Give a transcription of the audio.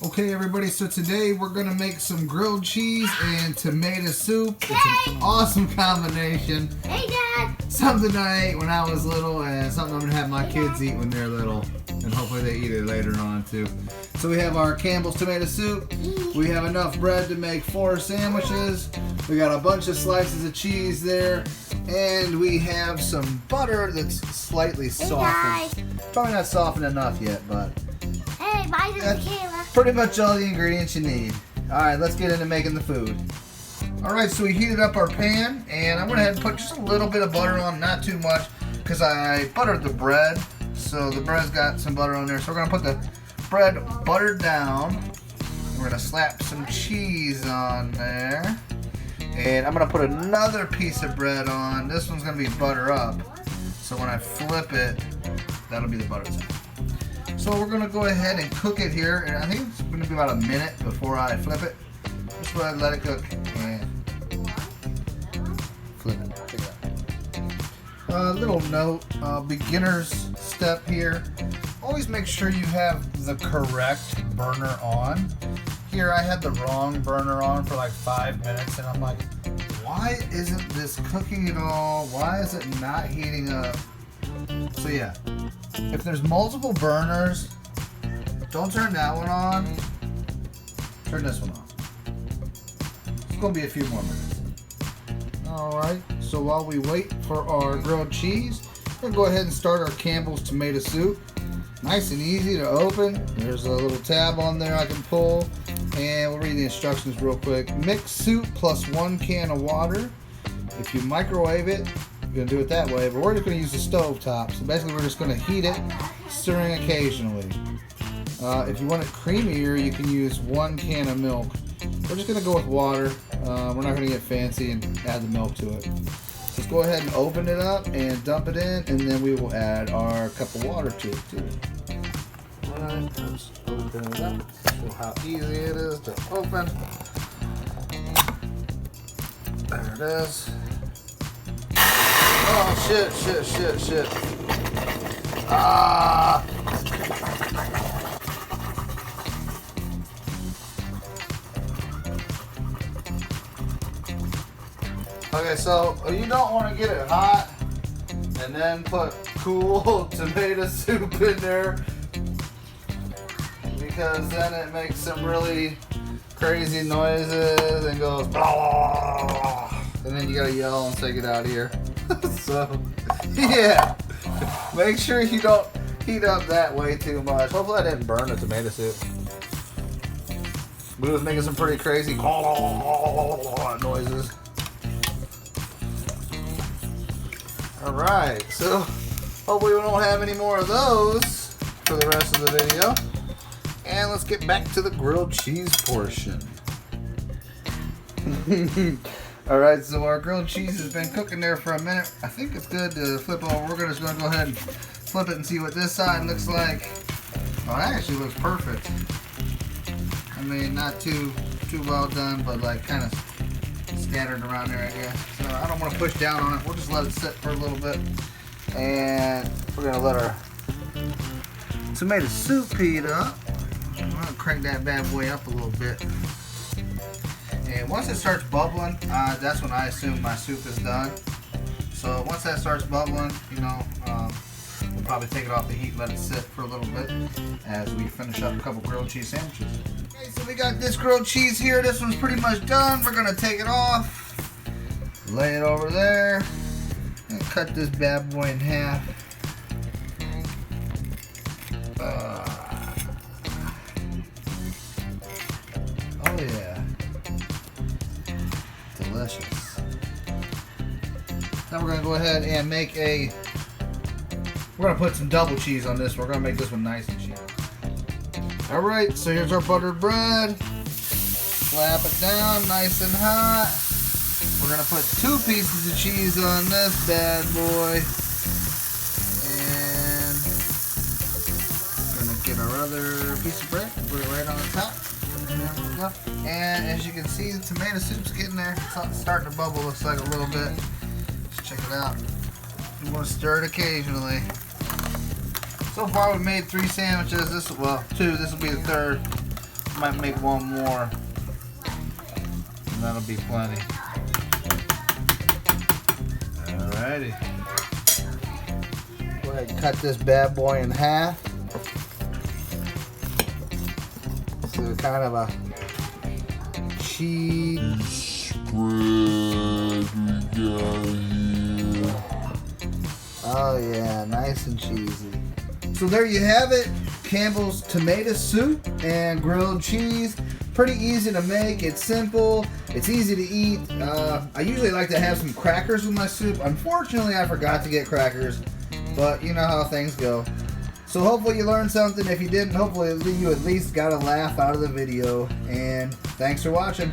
Okay everybody, so today we're going to make some grilled cheese and tomato soup. It's an awesome combination. Hey Dad! Something I ate when I was little and something I'm going to have my kids eat when they're little. And hopefully they eat it later on too. So we have our Campbell's tomato soup. We have enough bread to make 4 sandwiches. We got a bunch of slices of cheese there. And we have some butter that's slightly softened. Probably not softened enough yet, but Hey, bye to Kayla. pretty much all the ingredients you need. Alright, let's get into making the food. Alright, so we heated up our pan, and I went ahead and put just a little bit of butter on, not too much, because I buttered the bread. So the bread's got some butter on there. So we're going to put the bread buttered down. We're going to slap some cheese on there. And I'm going to put another piece of bread on. This one's going to be butter up. So when I flip it, that'll be the butter side. So we're going to go ahead and cook it here. And I think it's going to be about a minute before I flip it. Just go ahead and let it cook. And flip it. Check it out. Little note, beginner's step here. Always make sure you have the correct burner on. Here I had the wrong burner on for like 5 minutes and I'm like, why isn't this cooking at all? Why is it not heating up? So yeah, if there's multiple burners, don't turn that one on. Turn this one on. It's gonna be a few more minutes. Alright, so while we wait for our grilled cheese, we're gonna go ahead and start our Campbell's tomato soup. Nice and easy to open. There's a little tab on there I can pull. And we'll read the instructions real quick. Mix soup plus 1 can of water. If you microwave it, you're gonna do it that way, but we're just gonna use the stove top. So basically we're just gonna heat it, stirring occasionally. If you want it creamier, you can use 1 can of milk. We're just gonna go with water. We're not gonna get fancy and add the milk to it. Just go ahead and open it up and dump it in, and then we will add our cup of water to it too. Alright, let's open it up. Show how easy it is to open. There it is. Oh shit. Ah! Okay, so you don't want to get it hot and then put cool tomato soup in there, because then it makes some really crazy noises and goes blah, and then you gotta yell and say get out of here. So yeah, make sure you don't heat up that way too much. Hopefully I didn't burn the tomato soup, but it was making some pretty crazy noises. Alright, so hopefully we don't have any more of those for the rest of the video. And let's get back to the grilled cheese portion. Alright, so our grilled cheese has been cooking there for a minute. I think it's good to flip over. We're just going to go ahead and flip it and see what this side looks like. Oh, that actually looks perfect. I mean, not too well done, but like kind of scattered around there, I guess. So I don't want to push down on it. We'll just let it sit for a little bit. And we're going to let our tomato soup heat up. I'm going to crank that bad boy up a little bit. And once it starts bubbling, that's when I assume my soup is done. So once that starts bubbling, we'll probably take it off the heat, let it sit for a little bit as we finish up a couple grilled cheese sandwiches. Okay, so we got this grilled cheese here. This one's pretty much done. We're gonna take it off, lay it over there, and cut this bad boy in half. Oh yeah, delicious. Now we're gonna go ahead and make we're gonna put some double cheese on this. We're gonna make this one nice and cheesy. Alright, so here's our buttered bread. Slap it down nice and hot. We're gonna put 2 pieces of cheese on this bad boy. And we're gonna get our other piece of bread and put it right on the top. And as you can see, the tomato soup's getting there. It's starting to bubble, looks like a little bit. Let's check it out. You want to stir it occasionally. So far we've made 3 sandwiches. 2. This will be the 3rd. Might make one more, and that'll be plenty. Alrighty. Go ahead and cut this bad boy in half. So kind of a cheese spread we got here. Oh yeah, nice and cheesy. So there you have it, Campbell's tomato soup and grilled cheese. Pretty easy to make, it's simple, it's easy to eat. I usually like to have some crackers with my soup. Unfortunately, I forgot to get crackers, but you know how things go. So hopefully you learned something. If you didn't, hopefully you at least got a laugh out of the video. And thanks for watching.